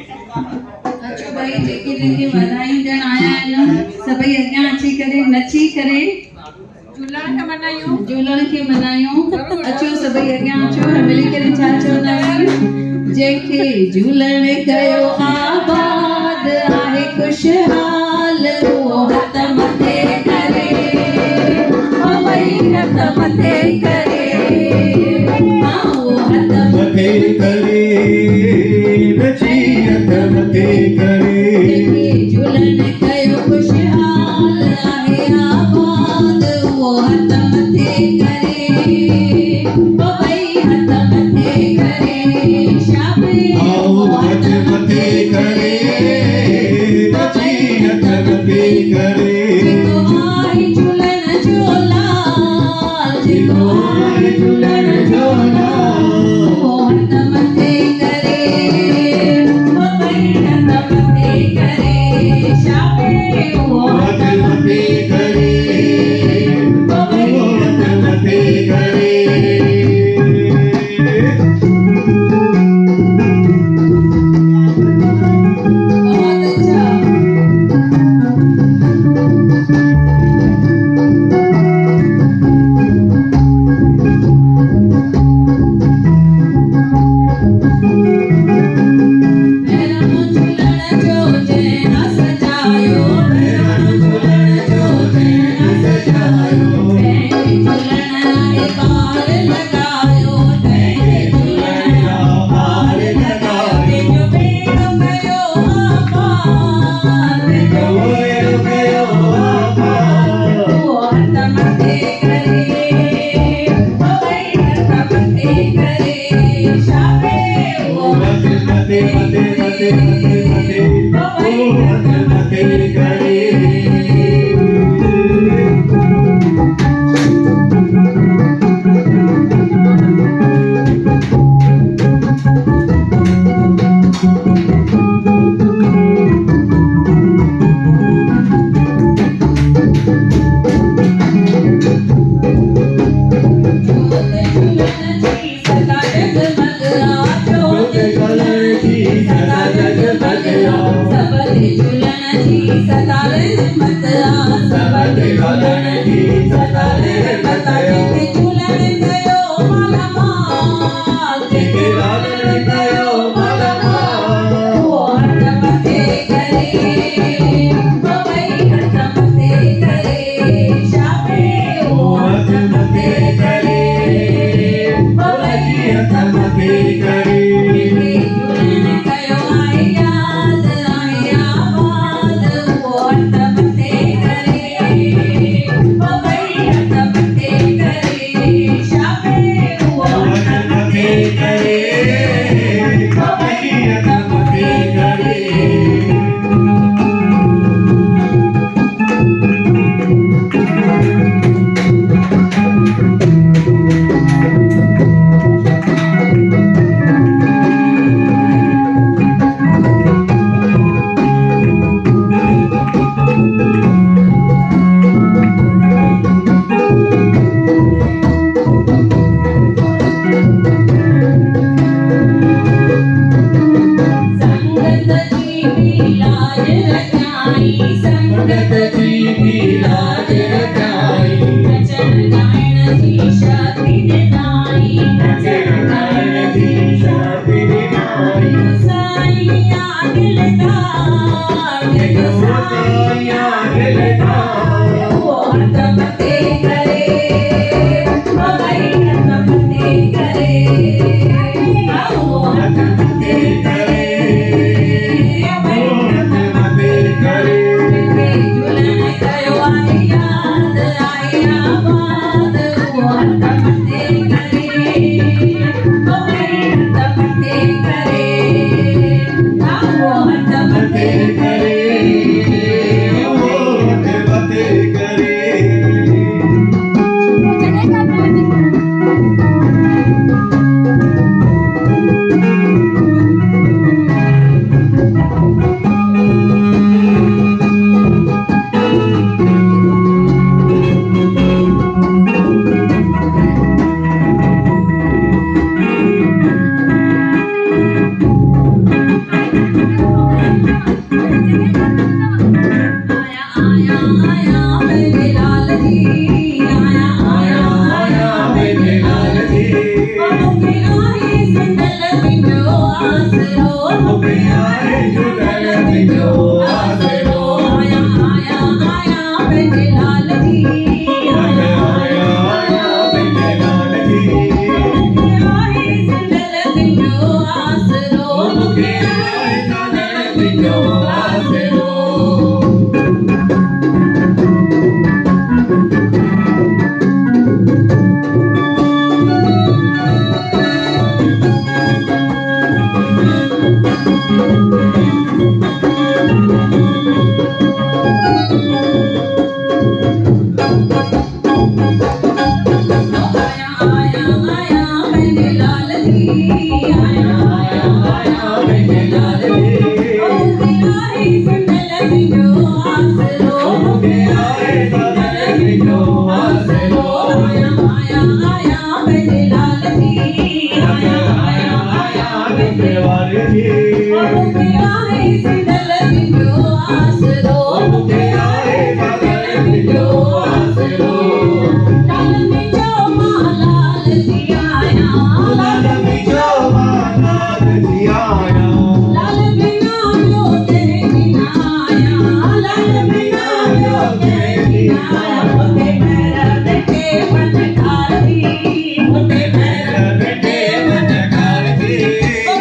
अचो भाई जेके जेके वाधायूं ॾियण आया आहिनि सभई अॻियां अची करे नची करे झूलण खे मनायूं। अचो सभई अॻियां अचो मिली करे छा चवंदा आहियूं जंहिंखे झूलण कयो आबाद आहे खुशहाल उहो हथ मथे करे भई हथ मथे करे उहो हथ मथे करे नची हथ मथे करे झूलण कयो खुशहाल आहे आबाद उहो हथ मथे करे भई हथ मथे करे शाबे आओ हथ मथे करे आए झूलण तुंहिंजो आसरो आया आया आया पंहिंजे लाल जी आया आया आया पंहिंजे लाल जी आहे सिंधल तुंहिंजो आसरो मूंखे आहे झूलण तुंहिंजो आसरो आया आया आया पंहिंजे लाल जी आया आया आया पंहिंजे लाल जी आहे सिंधल तुंहिंजो आसरो मूंखे आहे झूलण तुंहिंजो आसरो आया आया आया पंहिंजे लाल जी आया आया आया पंहिंजे वार जी मूंखे आहे सिंधल तुंहिंजो आसरो मूंखे आहे झूलण तुंहिंजो आसरो लाल मुंहिंजो मां लाल जी आया लाल मुंहिंजो मां लाल जी आया लाल बिना ॿियो कंहिं न आया लाल बिना ॿियो कंहिं न आया उते पैर ॾिठे मन खाधी उते पैर बेटे मन कार जी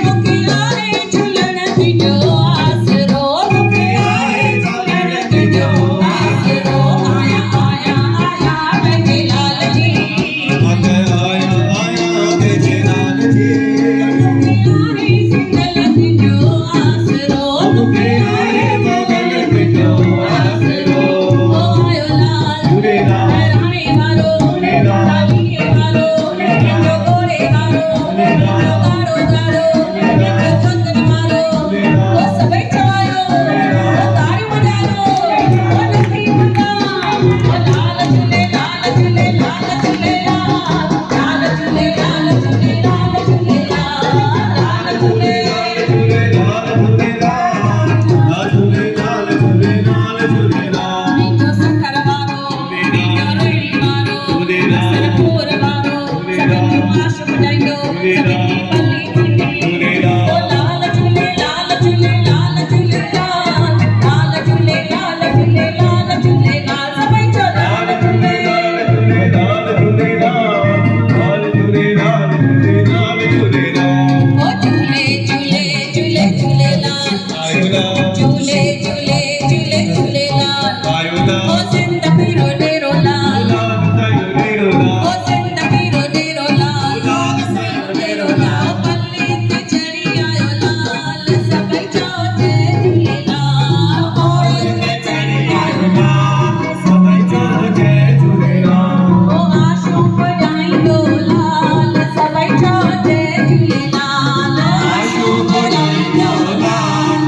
मूंखे आहे झूलण तुंहिंजो आसरो मूंखे आहे झूलण तुंहिंजो आसरो आया आया आया पंहिंजे लाल जी आया आया आया पंहिंजे लाल जी आहे सिंधल तुंहिंजो आसरो मूंखे आहे झूलण तुंहिंजो आसरो आयो लाल झूलेलाल राणे वारो लालीअ वारो हिंदो गोरे वारो हिंदो गाड़ो गाड़ो हिंदो चंदन वारो वो सभई चवायो वो तारी वॼायो वो नथी मटा वो लाल झूलेलाल झूलेलाल झूलेलाल लाल झूलेलाल झूलेलाल झूलेलाल लाल झूलेलाल झूलेलाल झूलेलाल झूलेलाल झूलेलाल मीठो सखर वारो मीठो रोहिणी वारो सरपुर वारो सभिनी आश ॿुधाईंदो सभिनी पली थींदी ओ लाल झूलेलाल झूलेलाल झूलेलाल लाल झूलेलाल झूलेलाल झूलेलाल सभई चओ लाल झूलेलाल ओ झूले झूले झूले झूलेलाल झूले झूले झूले झूलेलाल ओ सिंध पीरो डेरो लाल ओ सिंध पीरो डेरो लाल डेरो लाल पल्ली ते चढ़ी आयो लाल सभई चओ जय झूलेलाल ओ ते चढ़ी आयो ओ आशू ॿुधाईंदो लाल सभई चओ जय झूलेलाल आशू ॿुधाईंदो लाल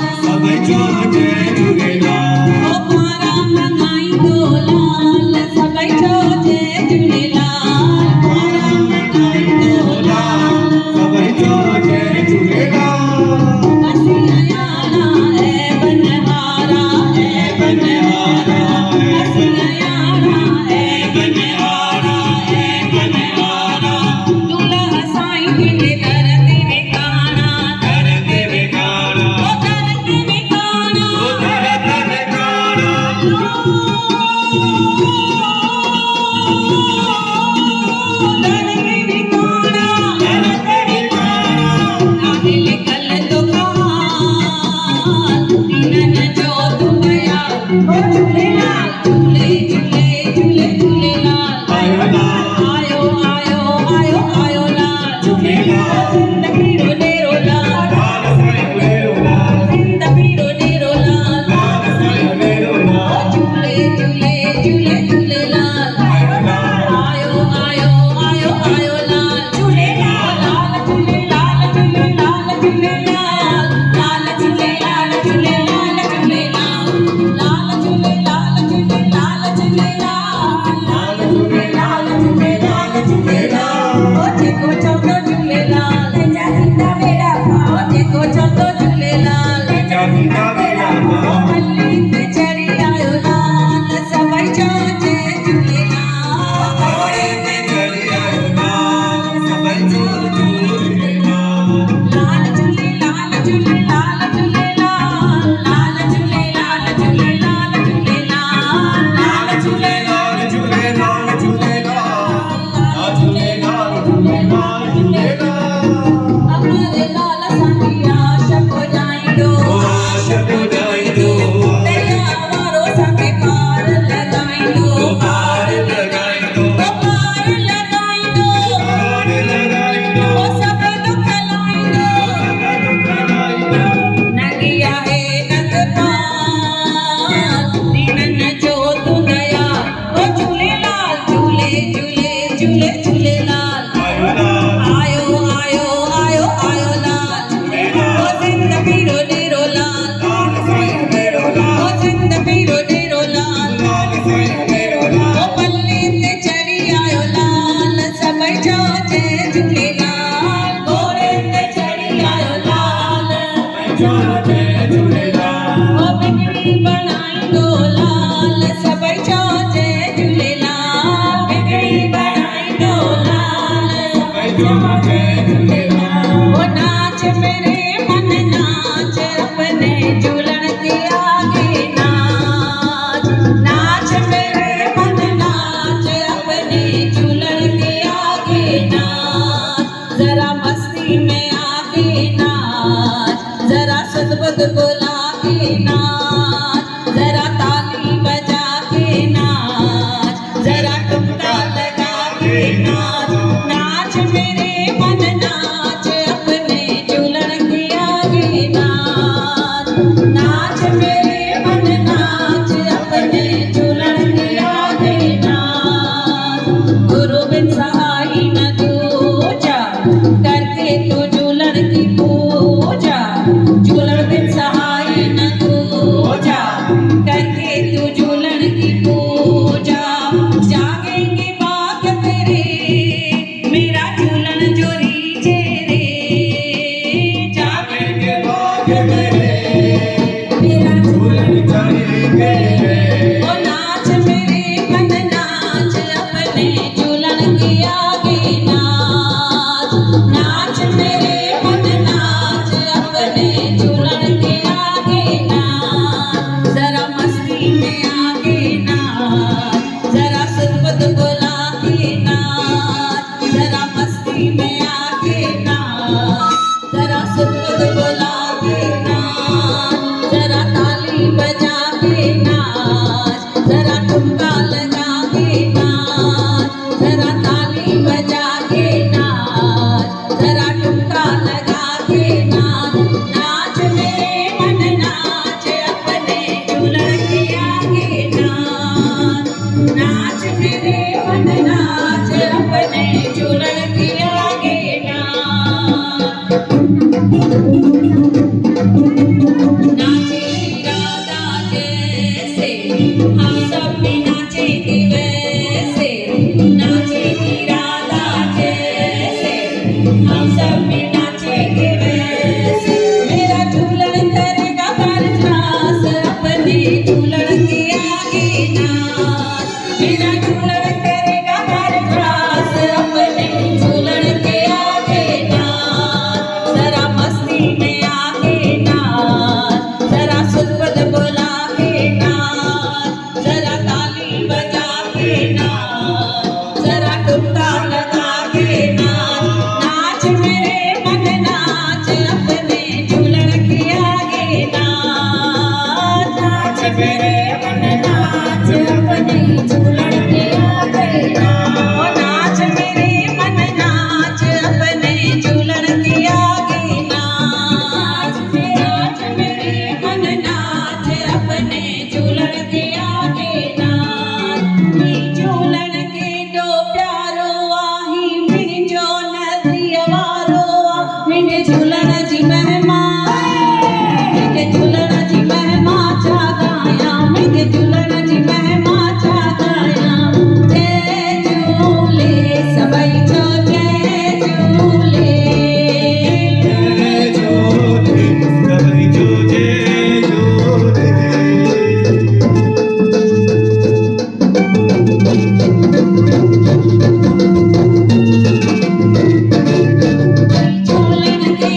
ओ पारा मनाईंदो लाल सभई चओ जय झूलेलाल पारा मनाईंदो लाल असी अयाला ए बनहारा असी अयाला ए बनहारा दूल्हा साईं तुंहिंजे दर ते विकाणा ओ दर ते विकाणा दर ते विकाणा काबिल कल आगे झूलेलाल ओ नाच मेरे मन नाच अपने झूलन के आगे नाच नाच मेरे मन नाच अपने झूलन के आगे नाच जरा मस्ती में आगे नाच जरा सदबद बुला के नाच जरा ताली बजा के नाच जरा ठुमका लगा के नाच नाच मेरे मन नाच अपने झूलन के आगे नाच नाच मेरे मन नाच अपने झूलन के आगे नाच गुरु बिन सहाय न दूजा करके तू झूलन की पूजा झूलन बिन सहाय न दूजा करके तू झूलन की पूजा जागेंगे बाग तेरे मेरा झूलन जो रीझे रे जागेंगे बाग तेरे मेरा झूलन चढ़ी गए ओ नाच मेरे मन नाच अपने झूलन के आगे नाच नाच मेरे मन नाच अपने झूलन के आगे नाच जरा मस्ती में आगे नाच जरा सुरबत बुला के नाच जरा मस्ती में आगे नाच जरा सुरबत बुला के नाच जरा ताली बजा के नाच जरा ठुमका लगा के नाच जरा ताली बजा के नाच जरा ठुमका लगा के नाच नाच मेरे मन नाच अपने झूलन के आगे नाच नाच मेरे मन नाच अपने झूलन के आगे नाच नाचेगी राधा जैसे हम सब भी नाचेंगे वैसे नाचेगी राधा जैसे हम सब भी नाचेंगे वैसे मेरा झूलन करेगा बरसात अपने झूलन के आगे नाच मेरा झूलन करेगा बरसात अपने झूलन के आगे नाच जरा मस्ती में आगे नाच जरा सुरबत बुला के नाच जरा ताली बजा के नाच जरा ठुमका लगा के नाच नाच मेरे मन नाच अपने झूलन के आगे नाच नाच मेरे मन नाच अपने झूलन के आगे नाच ओ नाच मेरे मन नाच अपने झूलन के आगे नाच नाच मेरे मन नाच अपने झूलन के आगे नाच मी झूलन के दो प्यारो आही मुंहिंजो नदिया वारो मुंहिंजे झूलन जी महिमा मुंहिंजे झूलन जी महिमा छा गायां मुंहिंजे झूलन जी महिमा छा गायां जय झूले सभई चओ जय झूले जय झूले सभई जो जय झूले झूलन के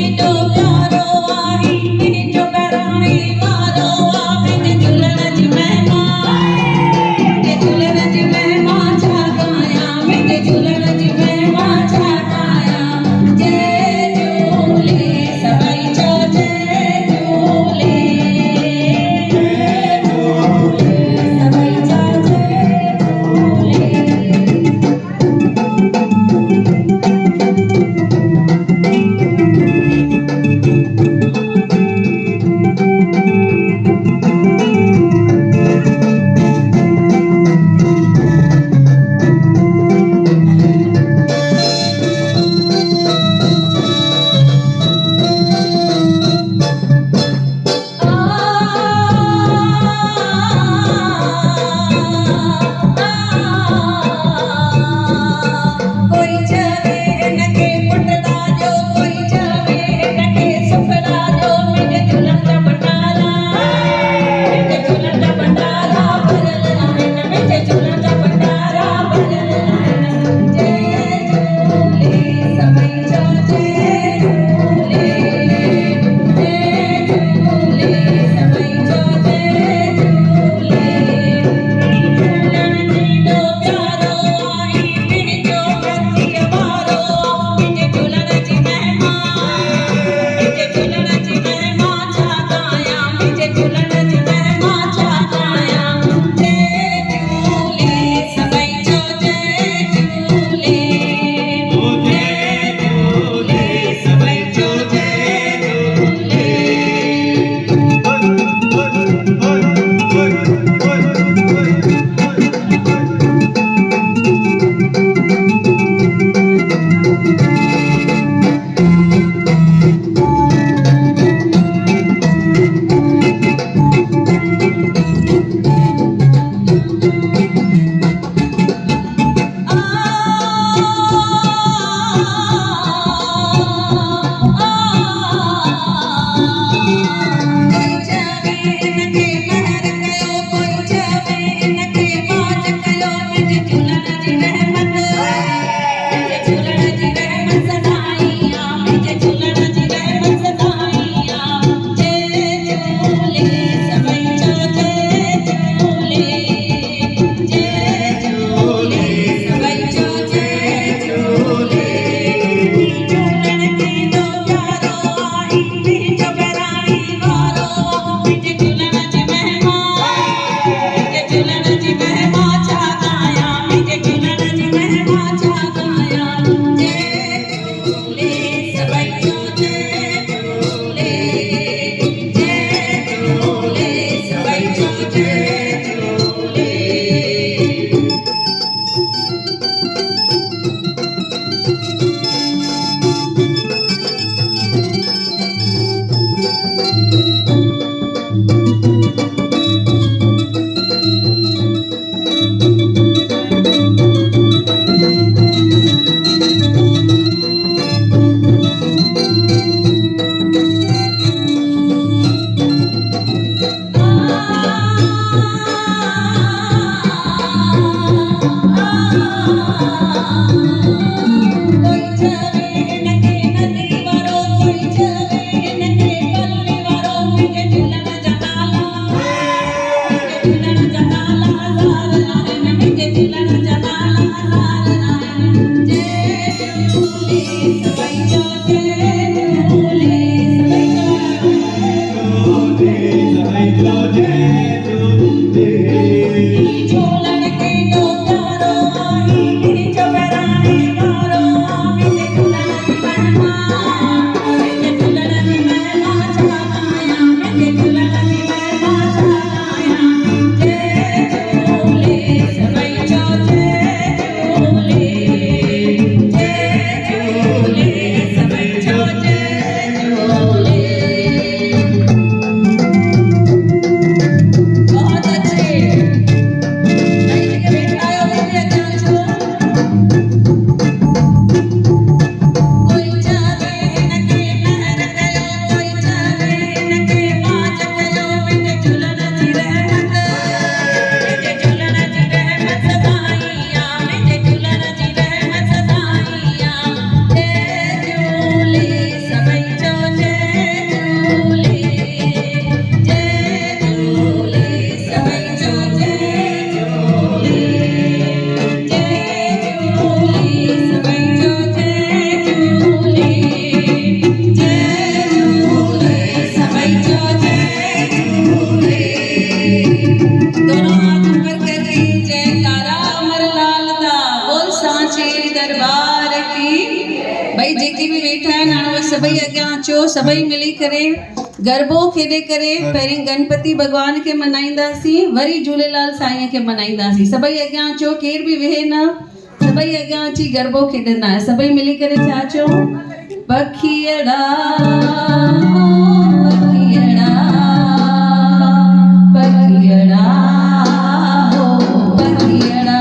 सभई अॻियां अचो, सभई मिली करे गरबो खेॾे करे पहिरीं गणपति भॻवान खे मनाईंदासीं, वरी झूलेलाल साईं खे मनाईंदासीं। सभई अॻियां अचो, केर बि वेहे न, सभई अॻियां अची गरबो खेॾंदा। सभई मिली करे छा चओ? पखियड़ा पखियड़ा पखियड़ा हो पखियड़ा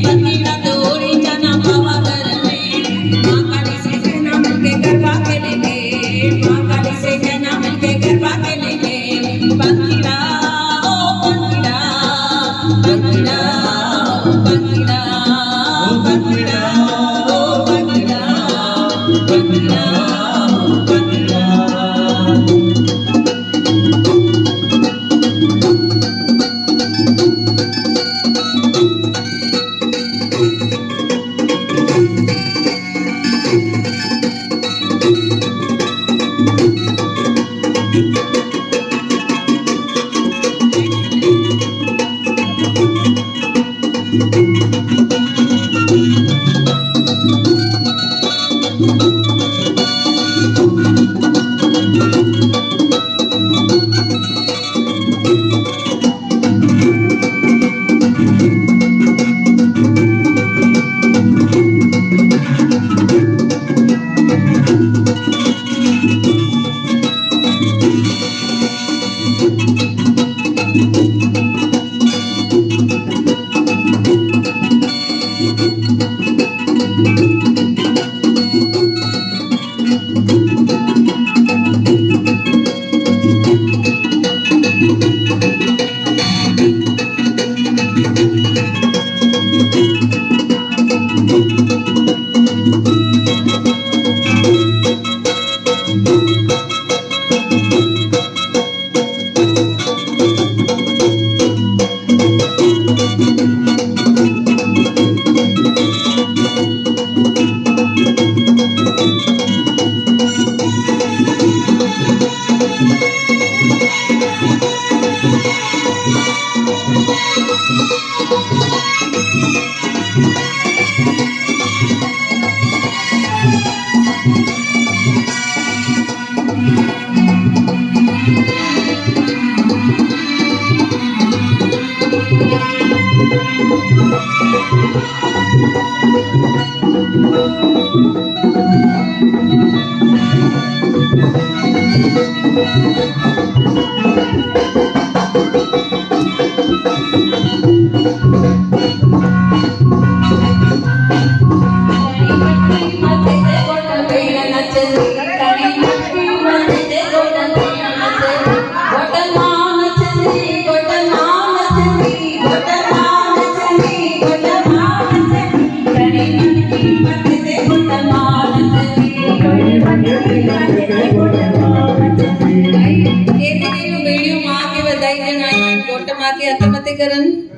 પંખીડા તોડી જાના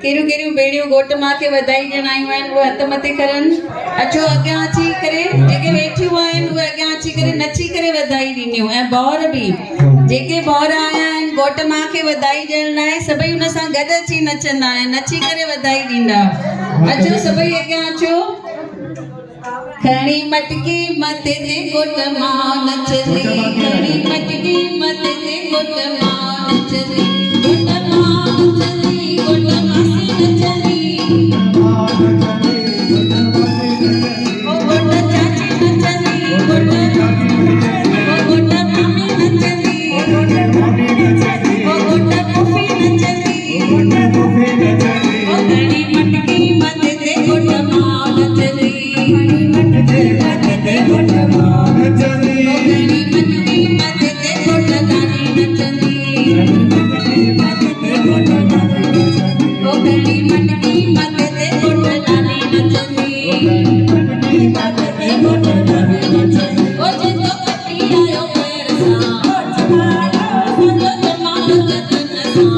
केरियूं केरियूं बेड़ियूं घोट मां खे वधाई ॾियणायूं आहिनि उहे हथ मथे करनि अचो अॻियां अची करे जेके वेठियूं आहिनि उहे अॻियां अची करे नची करे वधाई ॾींदियूं ऐं ॿार बि जेके ॿार आया आहिनि घोट मां खे वधाई ॾियण लाइ सभई हुन सां गॾु अची नचंदा ऐं नची करे वधाई ॾींदा अचो सभई अॻियां अचो खणी मटकी मथे ते घोट मां नचंदी खणी मटकी मथे ते घोट मां नचंदी घोट मां नचंदी घोट मासी नचंदी ओ घोट चाची नचंदी घोट मामी नचंदी ओ घोट पुफी नचंदी ओ खणी मटकी मथे ते घोट मां नचंदी मथे ते घोट मां नचंदी ओ खणी मटकी मथे ते घोट नानी नचंदी ओ खणी मटकी मथे ते घोट नानी नचंदी ओ जितो कटी आयो पैर सां सॼो जमालो जतन सां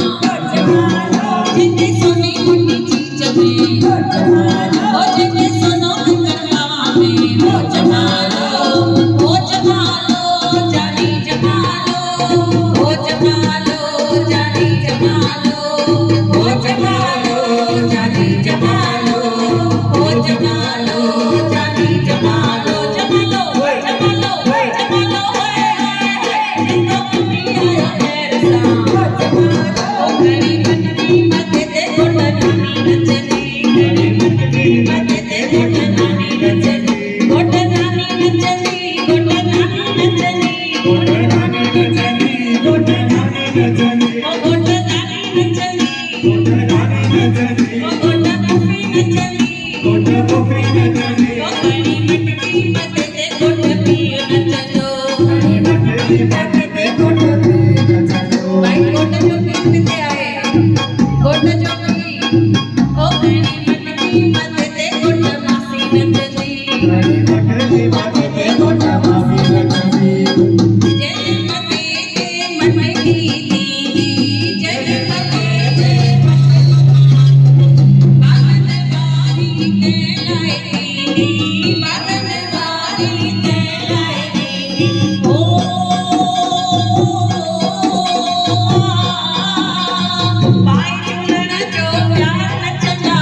जिते सोनी मुंडी चीच में ओ जिते सोनो कंगन में ओ जमालो जानी जमालो ओ जमालो जानी जमालो ओ जमालो जानी जमालो ओ जमालो जानी जमालो जमालो जमालो जमालो जितो कटी आयो पैर सां ओ खणी मटकी मथे ते घोट नानी नचंदी खणी मटकी मथे ते घोट नानी नचंदी घोट नानी नचंदी घोट नानी नचंदी घोट नानी नचंदी घोट नानी नचंदी ओ घोट नानी नचंदी घोट नानी नचंदी ओ घोट पुफी नचंदी घोट पुफी नचंदी ओ खणी मटकी मथे ते घोट पीउ नचंदो खणी मटकी मथे ते घोट पीउ नचंदो भाई घोट जो पीउ किथे आहे घोट जो पीउ ओ खणी मटकी मथे ते घोट मासी नचंदी खणी मटकी मथे ते घोट मासी नचंदी जय मते ते मनमती दीदी जय मते ते बागन वारी ते लाए दीदी बागन वारी ते लाए दीदी ओ पाई झूलण जो प्यार नचंदा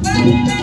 Thank you.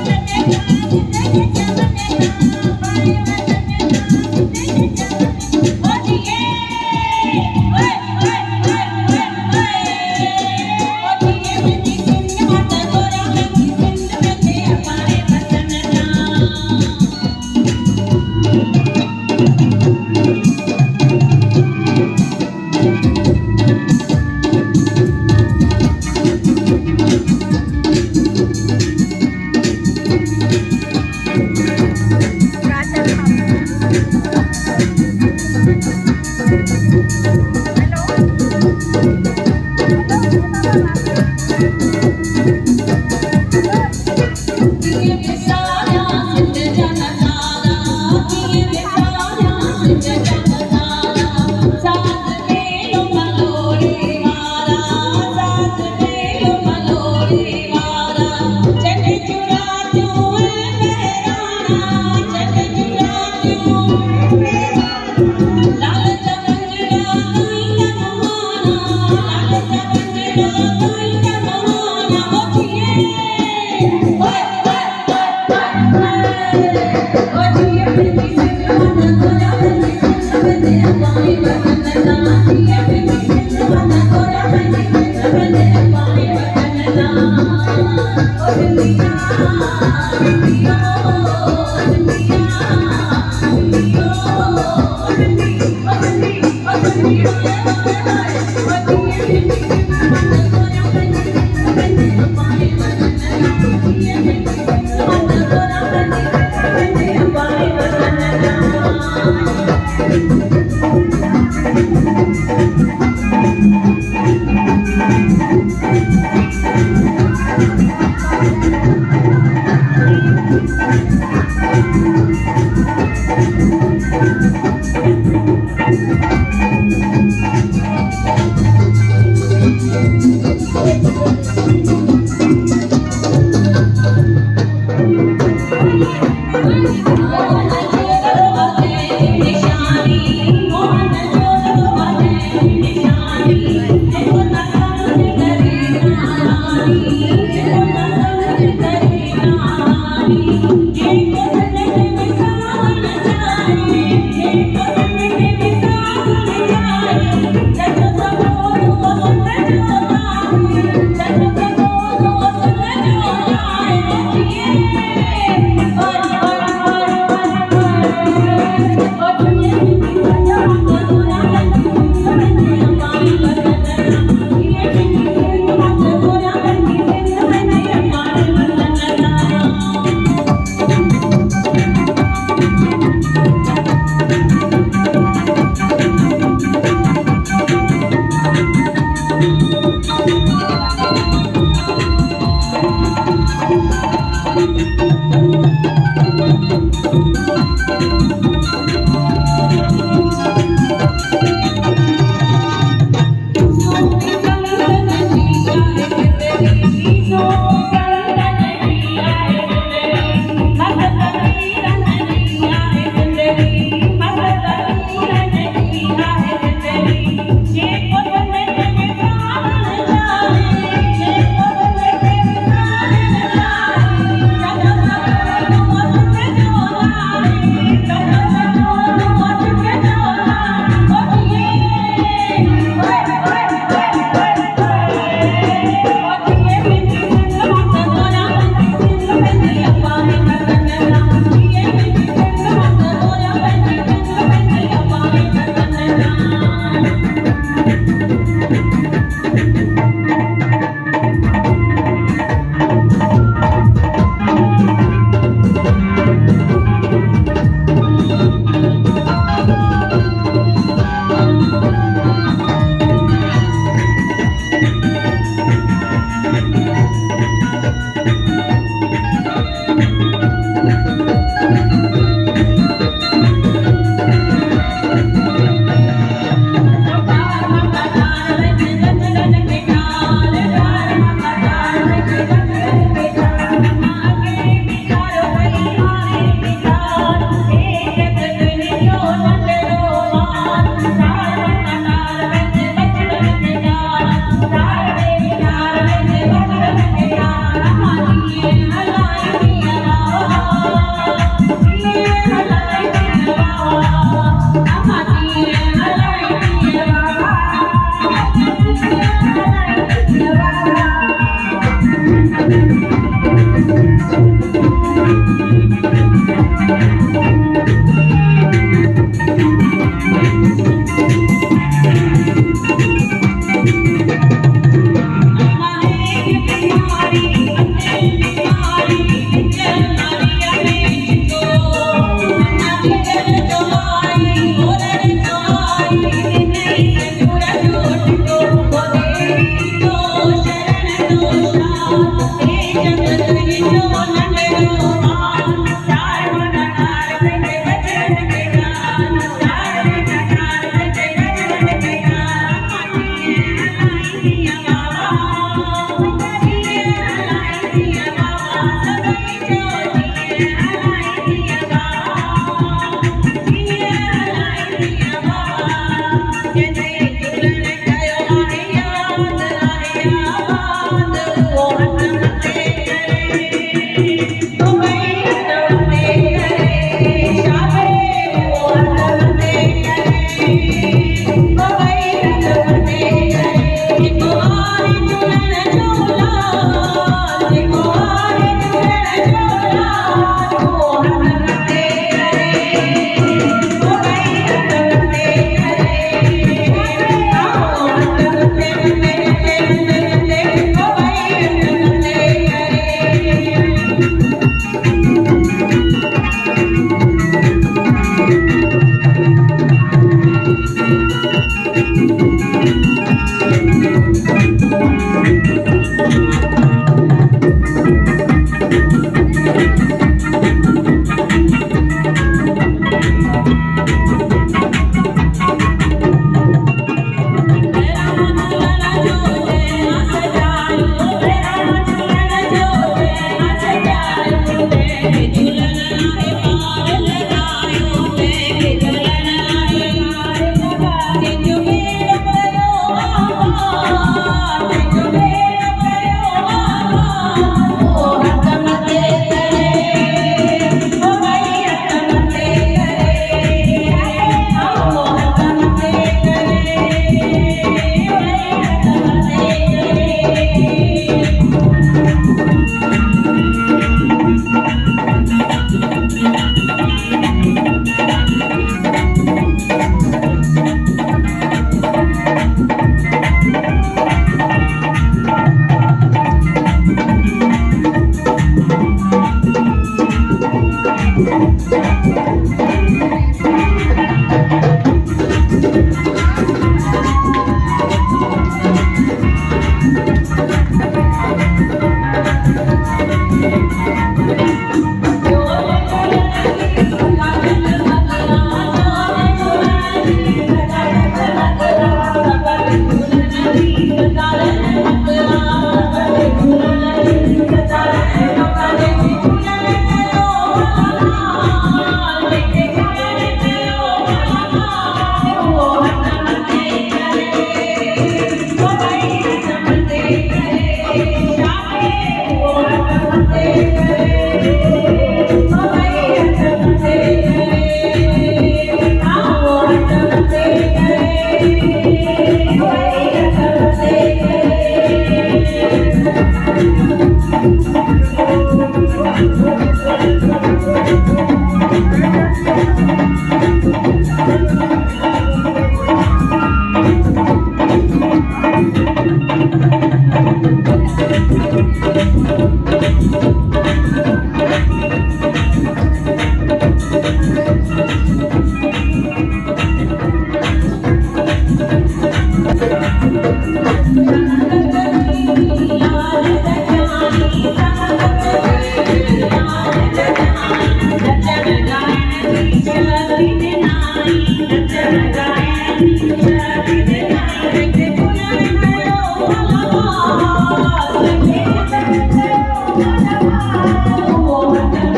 Oh,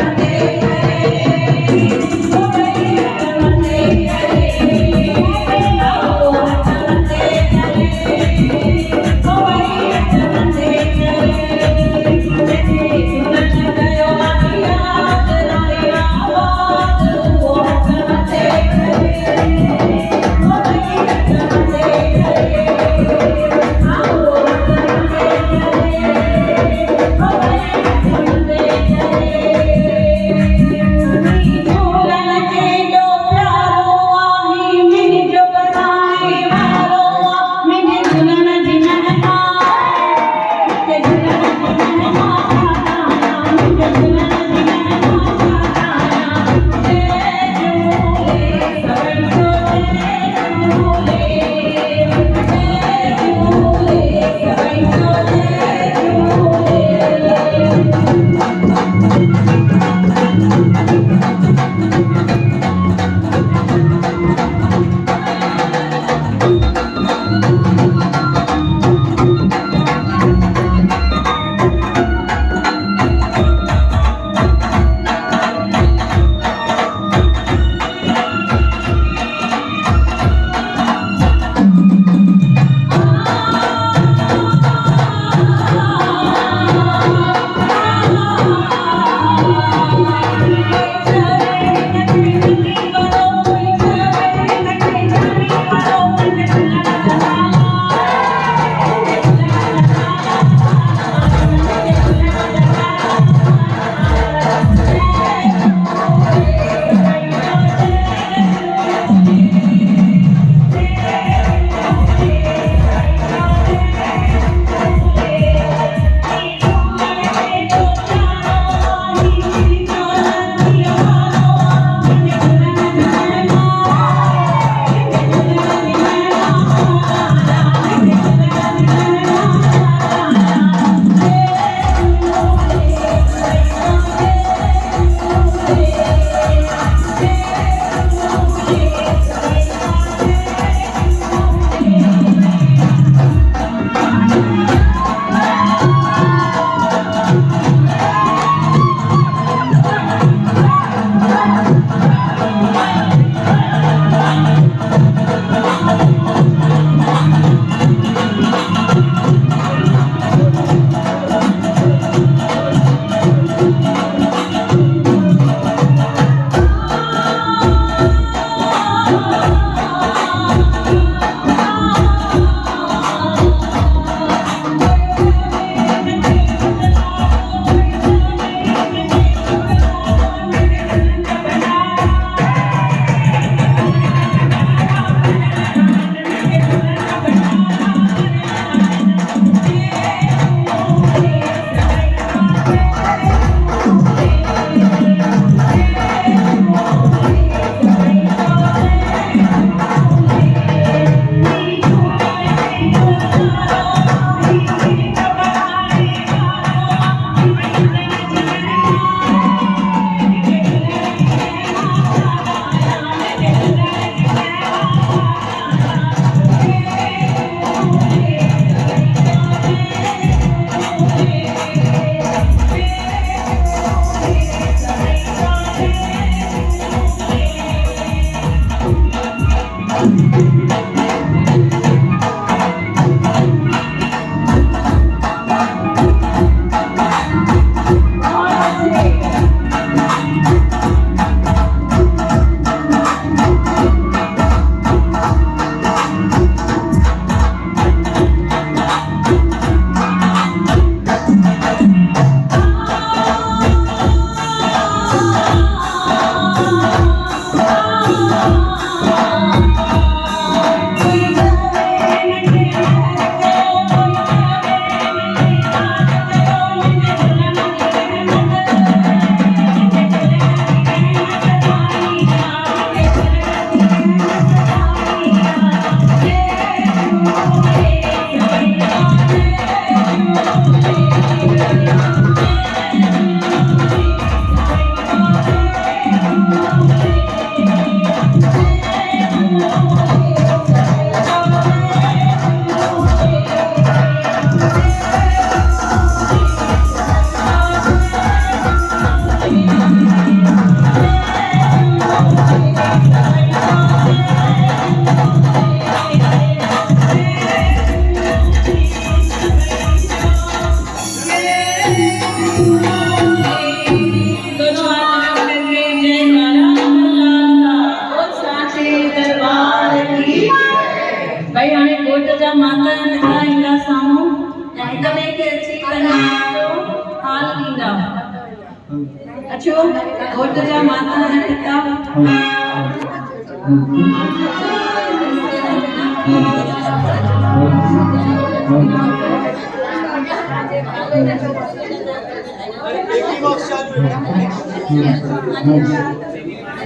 भाई हाणे घोट जा माता पिता ईंदा साम्हूं ऐं हिक ॿिए खे अची कन्या जो हाल ॾींदा। अचो घोट जा माता ऐं पिता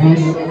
हर